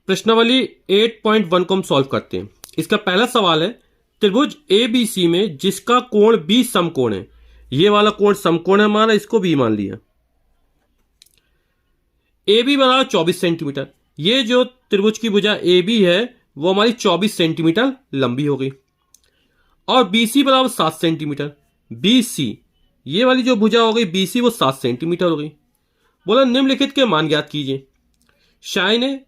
प्रश्नावली 8.1 को हम सॉल्व करते हैं। इसका पहला सवाल है, त्रिभुज ABC में जिसका कोण B समकोण है। ये वाला कोण समकोण है हमारा, इसको B मान लिया। AB बराबर 24 सेंटीमीटर। ये जो त्रिभुज की भुजा AB है वो हमारी 24 सेंटीमीटर लंबी हो गई। और BC बराबर 7 सेंटीमीटर। BC ये वाली जो भुजा हो गई BC वो 7 सेंटीमीटर हो गई। बोला निम्नलिखित के मान ज्ञात कीजिए। साइन ए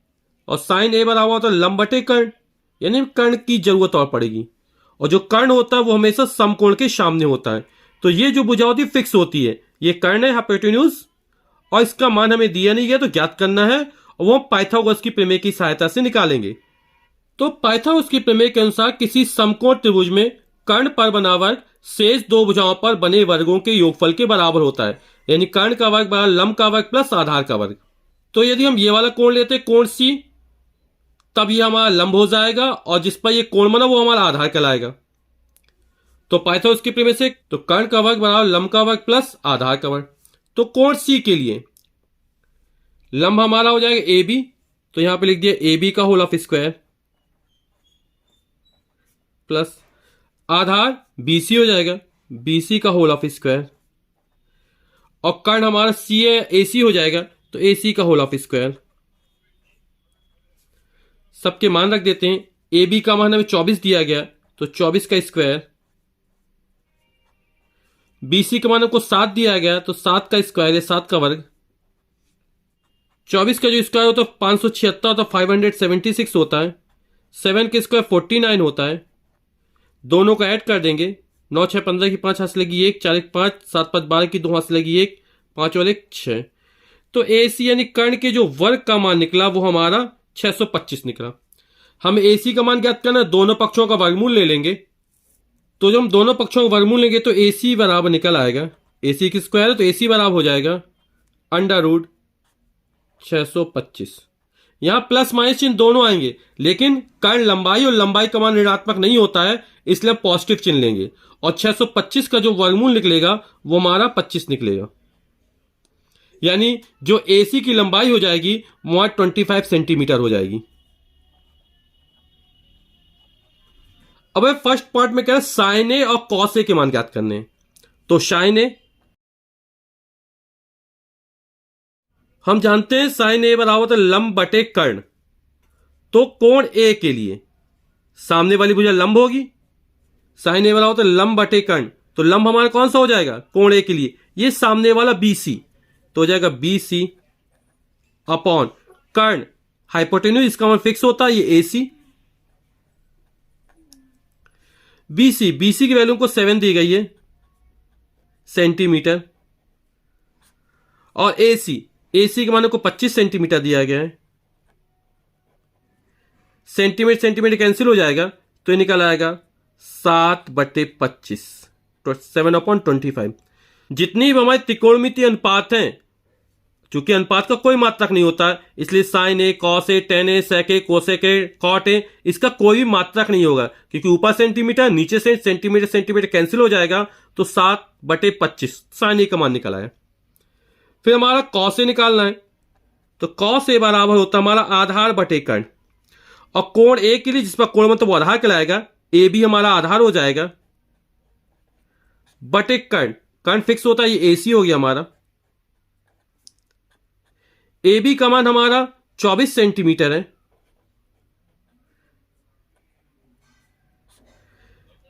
और साइन ए बराबर होता है लंब बटे कर्ण, यानी कर्ण की जरूरत और पड़ेगी। और जो कर्ण होता है वो हमेशा समकोण के सामने होता है। तो ये जो भुजा होती है फिक्स होती है, ये कर्ण है हाइपोटेन्यूज, और इसका मान हमें दिया नहीं गया तो ज्ञात करना है, और वो पाइथागोरस की प्रमेय की सहायता से निकालेंगे। तो पाइथागोरस की प्रमेय के अनुसार किसी समकोण त्रिभुज में कर्ण पर बना वर्ग शेष दो भुजाओं पर बने वर्गों के योगफल के बराबर होता है, यानी कर्ण का वर्ग बराबर लंब का वर्ग प्लस आधार का वर्ग। तो यदि हम ये वाला कोण लेते हैं कोण C, तब ये हमारा लंब हो जाएगा, और जिस पर ये कोण बना वो हमारा आधार कहलाएगा। तो पाइथागोरस की प्रमेय से तो कर्ण का वर्ग बराबर लंब का वर्ग प्लस आधार का वर्ग। तो कोण C के लिए लंब हमारा हो जाएगा AB, तो यहां पे लिख दिया AB का होल ऑफ स्क्वायर प्लस आधार BC हो जाएगा BC का होल ऑफ स्क्वायर, और कर्ण हमारा C है AC हो जाएगा तो AC का होल ऑफ स्क्वायर। सबके मान रख देते हैं। AB का मान हमें 24 दिया गया तो 24 का स्क्वायर, BC का मान हमको 7 दिया गया तो 7 का स्क्वायर है 7 का वर्ग। 24 का जो स्क्वायर होता है 576 होता है, 576 होता है। 7 के स्क्वायर 49 होता है। दोनों का ऐड कर देंगे। 9 6 15 की 5 हाथ से लगी 1, 4 1 5, 7 5 12 की 2 हाथ से लगी 1, 5 और 1 6। तो AC यानी कर्ण के जो वर्ग का मान निकला वो हमारा 625 निकला। हम AC का मान ज्ञात करना, दोनों पक्षों का वर्गमूल ले लेंगे। तो जब हम दोनों पक्षों का वर्गमूल लेंगे तो AC बराबर निकल आएगा, AC की स्क्वायर है तो AC बराबर हो जाएगा अंडर रूट 625। यहां प्लस माइनस चिन्ह दोनों आएंगे, लेकिन कर्ण लंबाई और लंबाई का मान ऋणात्मक नहीं होता है, इसलिए पॉजिटिव चिन्ह लेंगे। और 625 का जो वर्गमूल निकलेगा वो हमारा 25 निकलेगा, यानी जो AC की लंबाई हो जाएगी वो 25 सेंटीमीटर हो जाएगी। अब फर्स्ट पार्ट में क्या है, साइन ए और कॉस ए के मान ज्ञात करने हैं। तो साइन ए हम जानते हैं साइन ए बराबर होता है लंब बटे कर्ण। तो कोण ए के लिए सामने वाली भुजा लंब होगी, साइन ए बराबर होता है लंब बटे कर्ण। तो लंब हमारा कौन सा हो जाएगा कोण ए के लिए, ये सामने वाला BC, तो हो जाएगा BC अपॉन कर्ण हाइपोटेन्यूज, इसका मान फिक्स होता है ये AC। BC की वैल्यू को 7 दी गई है सेंटीमीटर, और AC के मान को 25 सेंटीमीटर दिया गया है। सेंटीमीटर सेंटीमीटर कैंसिल हो जाएगा तो ये निकल आएगा 7/25, 7/25। जितनी भी हमारे त्रिकोणमितीय अनुपात हैं, चूंकि अनुपात का कोई मात्रक नहीं होता है, इसलिए sine A, cos A, tan A, sec A, cosec A, cot A, इसका कोई भी मात्रक नहीं होगा, क्योंकि ऊपर सेंटीमीटर नीचे से सेंटीमीटर सेंटीमीटर कैंसिल हो जाएगा। तो 7/25 साइन ए का मान निकला है। फिर हमारा कॉस ए निकालना है, तो कॉस ए बराबर होता है हमारा आधार बटे कर्ण। और कोण ए के लिए जिस पर कोण मतलब वो आधार कहलाएगा, ए भी हमारा आधार हो जाएगा बटे कर्ण। कर्ण फिक्स होता है, ये AC हो गया हमारा। AB का मान हमारा 24 सेंटीमीटर है,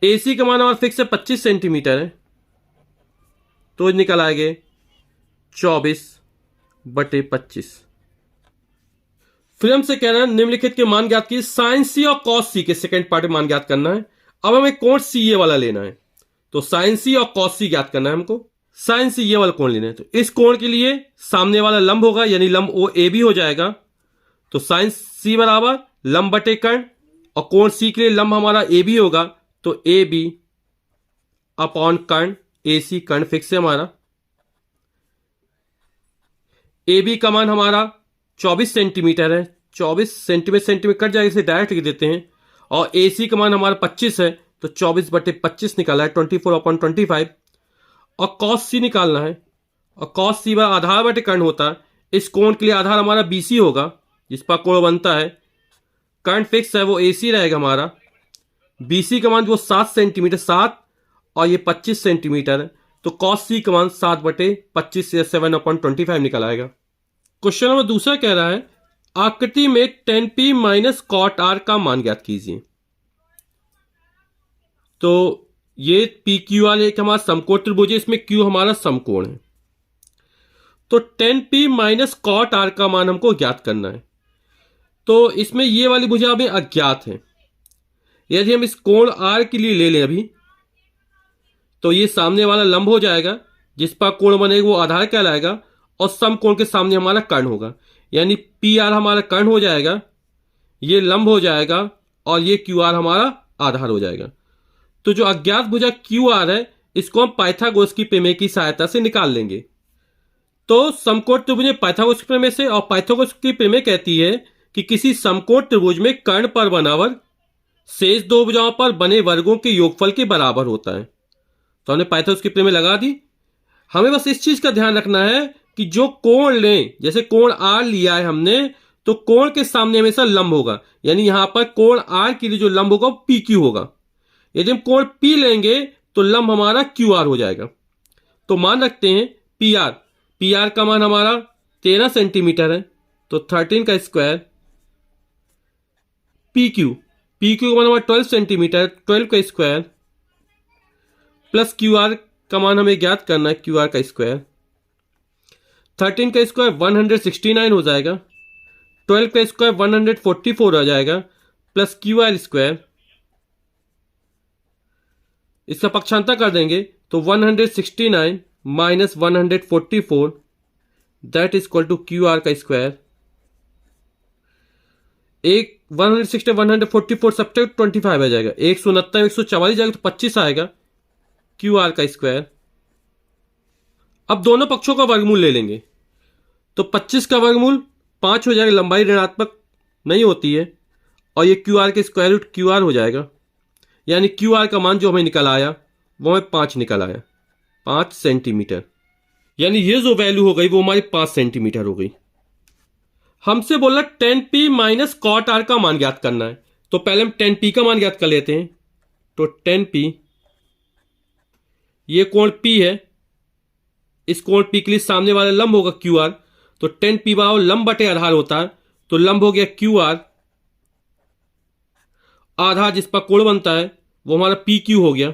AC का मान हमारा फिक्स है 25 सेंटीमीटर है, तो निकल आएंगे 24/25। फिर हमसे कह रहे हैं निम्नलिखित के मान ज्ञात कीजिए। साइन C और कॉस C के सेकंड पार्ट में मान ज्ञात करना है। अब हमें कोण C ये वाला लेना है, तो साइन C और कॉस C ज्ञात करना है हमको। साइन C ये वाला कोण लेना है, तो इस कोण के लिए सामने वाला लंब होगा, यानी लंब OAB हो जाएगा। तो साइन C बराबर लंब बटे कर्ण, और कोण C के लिए लंब हमारा AB होगा, तो AB अपॉन कर्ण, AC कर्ण फिक्स है हमारा। AB का मान हमारा 24 सेंटीमीटर है, 24 सेंटीमीटर कट जाएगा, इसे डायरेक्ट लिख देते हैं। और AC का मान हमारा 25 है, तो 24/25 निकाला है, 24/25। और कॉस C निकालना है, और कॉस C आधार बटे कर्ण होता है। इस कोण के लिए आधार हमारा BC होगा, जिस पर कोण बनता है कर्ण फिक्स है वो AC रहेगा हमारा। BC का मान जो 7 सेंटीमीटर 7 और ये 25 सेंटीमीटर है, तो cos C का मान 7/25 से 7/25 निकल आएगा। क्वेश्चन नंबर दूसरा कह रहा है आकृति में tan P minus cot R का मान ज्ञात कीजिए। तो ये PQR एक हमारा समकोण त्रिभुज है, इसमें Q हमारा समकोण है। तो tan P minus cot R का मान हमको ज्ञात करना है। तो इसमें ये वाली भुजा हमें अज्ञात है। यदि हम इस कोण R के लिए ले लें अभी, तो ये सामने वाला लंब हो जाएगा, जिस पर कोण बनेगा वो आधार कहलाएगा, और समकोण के सामने हमारा कर्ण होगा, यानी PR हमारा कर्ण हो जाएगा, ये लंब हो जाएगा, और ये QR हमारा आधार हो जाएगा। तो जो अज्ञात भुजा QR है, इसको हम पाइथागोरस की प्रमेय की सहायता से निकाल लेंगे। तो समकोण त्रिभुज में पाइथागोरस की प्रमेय से, और पाइथागोरस की प्रमेय कहती है कि किसी समकोण त्रिभुज में कर्ण पर बना वर्ग शेष दो भुजाओं पर बने वर्गों के योगफल के बराबर होता है। तो हमने पाइथागोरस की प्रमेय लगा दी। हमें बस इस चीज का ध्यान रखना है कि जो कोण लें, जैसे कोण R लिया है हमने, तो कोण के सामने हमेशा लंब होगा, यानी यहां पर कोण R के लिए जो लंब होगा वो PQ होगा। यदि हम कोण P लेंगे तो लंब हमारा QR हो जाएगा। तो मान रखते हैं PR का मान हमारा 13 सेंटीमीटर है, तो 13 का स्क्वायर, PQ का मान हमारा 12 सेंटीमीटर, 12 का स्क्वायर, प्लस QR का मान हमें ज्ञात करना है, QR का स्क्वायर। 13 का स्क्वायर 169 हो जाएगा, 12 का स्क्वायर 144 हो जाएगा, प्लस QR स्क्वायर। इसका पक्षांतर कर देंगे तो 169 minus 144 that is equal to QR का स्क्वायर। एक 160 144 सब्ट्रैक्ट 25 आ जाएगा, 169 144 जाएगा तो 25 आएगा, QR का स्क्वायर। अब दोनों पक्षों का वर्गमूल ले लेंगे, तो 25 का वर्गमूल 5 हो जाएगा, लंबाई ऋणात्मक नहीं होती है, और ये QR के स्क्वायर रूट QR हो जाएगा, यानी QR का मान जो हमें निकल आया वो हमें 5 निकल आया, 5 सेंटीमीटर। यानी ये जो वैल्यू हो गई वो हमारी 5 सेंटीमीटर हो गई। हमसे बोला tan P minus cot R का मान ज्ञात करना है, तो पहले हम tan P का मान ज्ञात कर लेते हैं। तो tan P, ये कोण P है, इस कोण P के लिए सामने वाला लंब होगा QR, तो tan P बराबर लंब बटे आधार होता है, तो लंब हो गया QR, आधार जिस पर कोण बनता है वो हमारा PQ हो गया।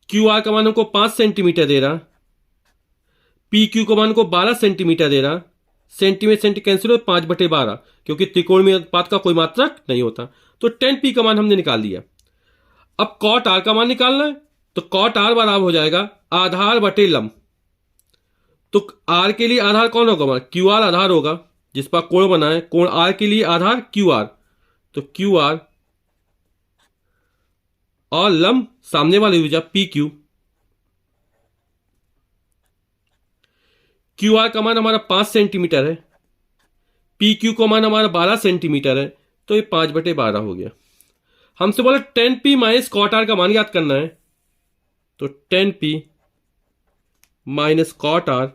QR का मान हमको 5 सेंटीमीटर दे रहा, PQ का मान को 12 सेंटीमीटर दे रहा, सेंटीमीटर सेंटी कैंसिल हो 5/12, क्योंकि त्रिकोण में अनुपात का कोई मात्रक नहीं होता। तो tan P का मान हमने निकाल लिया। अब कॉट R का मान निकालना है, तो कॉट R बराबर हो जाएगा आधार बटे लंब। तो R के लिए आधार कौन होगा हमारा, QR आधार होगा, जिस पर कोण बना है, कोण R के लिए आधार QR, तो QR और लंब सामने वाली भुजा PQ। QR का मान हमारा 5 सेंटीमीटर है, PQ का मान हमारा 12 सेंटीमीटर है, तो ये 5/12 हो गया। हमसे बोला tan P minus cot R का मान याद करना है, तो tan P minus cot R,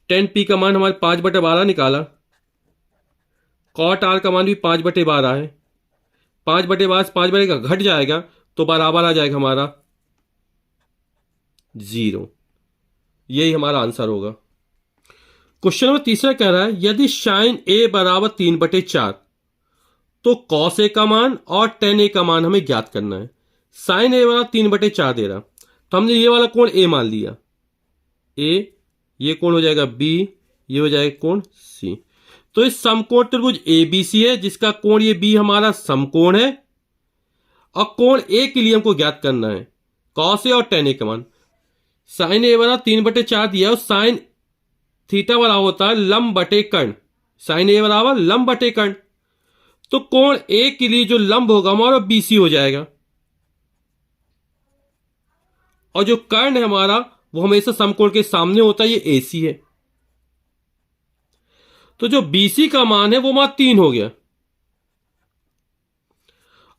tan P का मान हमारे 5/12 निकाला, कॉट R का मान भी 5/12 है, 5/12 से 5 का घट जाएगा तो बराबर आ जाएगा हमारा 0। यही हमारा आंसर होगा। क्वेश्चन नंबर तीसरा कह रहा है यदि sin A बराबर 3/4 तो cos A का मान और tan A का मान हमें ज्ञात करना है। sin A बराबर 3/4 दे रहा, तो हमने ये वाला कोण A मान लिया, A, ये कोण हो जाएगा B, ये हो जाएगा कोण C। तो इस समकोण त्रिभुज ABC है, जिसका कोण ये B हमारा समकोण है, और कोण A के लिए हमको ज्ञात करना है cos A और tan A का मान। sin A बराबर 3/4 दिया, और sin थीटा बराबर होता है लंब बटे कर्ण, sin A बराबर लंब बटे कर्ण, तो कोण A के लिए जो लंब होगा हमारा BC हो जाएगा, और जो कर्ण है हमारा वो हमेशा समकोण के सामने होता है, ये AC है। तो जो BC का मान है वो हमारा 3 हो गया,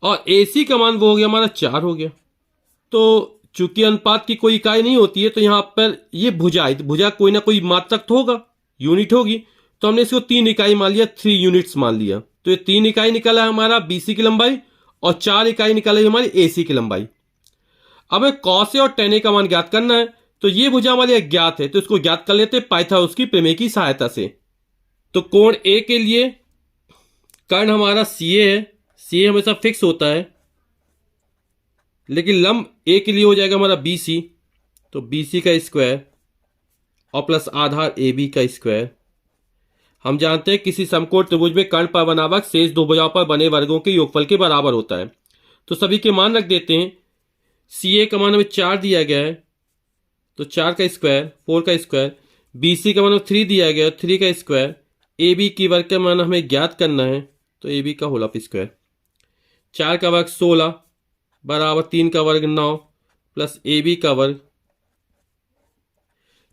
और AC का मान वो हो गया हमारा 4 हो गया। तो चूंकि अनुपात की कोई इकाई नहीं होती है, तो यहां पर ये भुजा कोई ना कोई मात्रक तो होगा, यूनिट होगी, तो हमने इसको 3 इकाई मान लिया, 3 यूनिट्स मान लिया। तो ये 3 इकाई निकला है हमारा बीसी की लंबाई और 4 इकाई निकला है हमारी एसी की लंबाई। अब हमें कॉस ए और टेन ए का मान ज्ञात करना है। तो ये भुजा हमारी अज्ञात है, तो इसको ज्ञात कर लेते हैं पाइथागोरस की प्रमेय की सहायता से। तो कोण ए के लिए कर्ण हमारा सी ए है, सी ए हमेशा फिक्स होता है, लेकिन लंब ए के लिए हो जाएगा हमारा बी सी, तो बी सी का स्क्वायर और प्लस आधार ए बी का स्क्वायर। हम जानते हैं किसी समकोण त्रिभुज में कर्ण परिबनावक शेष दो भुजाओं पर बने वर्गों के योगफल के बराबर होता है। तो सभी के मान रख देते हैं। सी ए का मान हमें 4 दिया गया है, तो 4 का स्क्वायर 4 का स्क्वायर, बी सी का मान 3 दिया गया है, 3 का स्क्वायर, ए बी की वर्ग का मान हमें ज्ञात करना है, तो ए बी का होल ऑफ स्क्वायर। 4 का वर्ग 16 बराबर 3 का वर्ग 9 प्लस ए बी का वर्ग,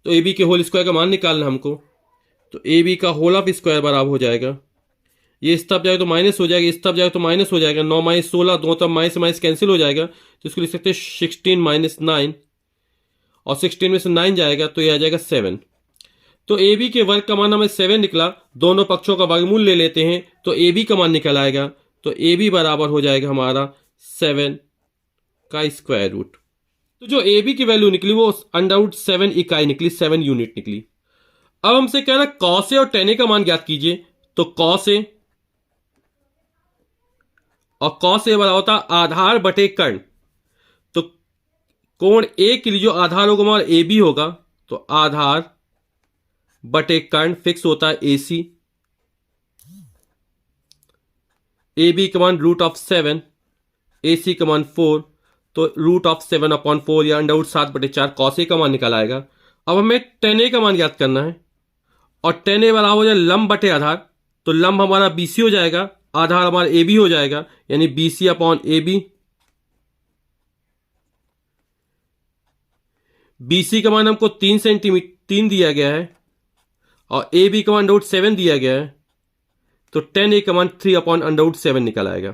तो ए बी के होल स्क्वायर का मान निकालना हमको, तो ए बी का होल ऑफ स्क्वायर बराबर हो जाएगा, ये इस तरफ जाएगा तो माइनस हो जाएगा, इस तरफ जाएगा तो माइनस हो जाएगा, 9 माइनस 16 दो तरफ माइनस माइनस कैंसिल हो जाएगा, तो इसको लिख सकते हैं 16 माइनस 9 और 16 में से 9 जाएगा तो ये आ जाएगा 7। तो ए बी के वर्ग का मान हमें 7 निकला, दोनों पक्षों का वर्गमूल ले लेते हैं तो ए बी का मान निकल आएगा, तो ए बी बराबर हो जाएगा हमारा 7 का स्क्वायर रूट। तो जो ए बी की वैल्यू निकली वो अंडर 7 इकाई निकली, 7 यूनिट निकली। अब हमसे कह रहा है कॉस ए और टेन ए का मान ज्ञात कीजिए। तो कॉस ए और कॉस ए बराबर होता आधार बटे कर्ण। तो कोण ए के लिए जो आधार होगा हमारा ए बी होगा, तो आधार बटे कर्ण फिक्स होता है ए सी, ए बी का मान रूट ऑफ 7, ए सी का मान 4, तो रूट ऑफ 7/4 या अंडर रूट 7/4 कॉस ए का मान निकल आएगा। अब हमें टेन ए का मान ज्ञात करना है, और टेन ए बराबर हो जाए लंब बटे आधार, तो लंब हमारा बी सी हो जाएगा, आधार हमारा ए बी हो जाएगा, यानी B C upon A B. B C का मान हमको 3 सेंटीमीटर 3 दिया गया है और ए बी का मान अंडर रूट 7 दिया गया है, तो टेन ए का मान 3/7 निकल आएगा।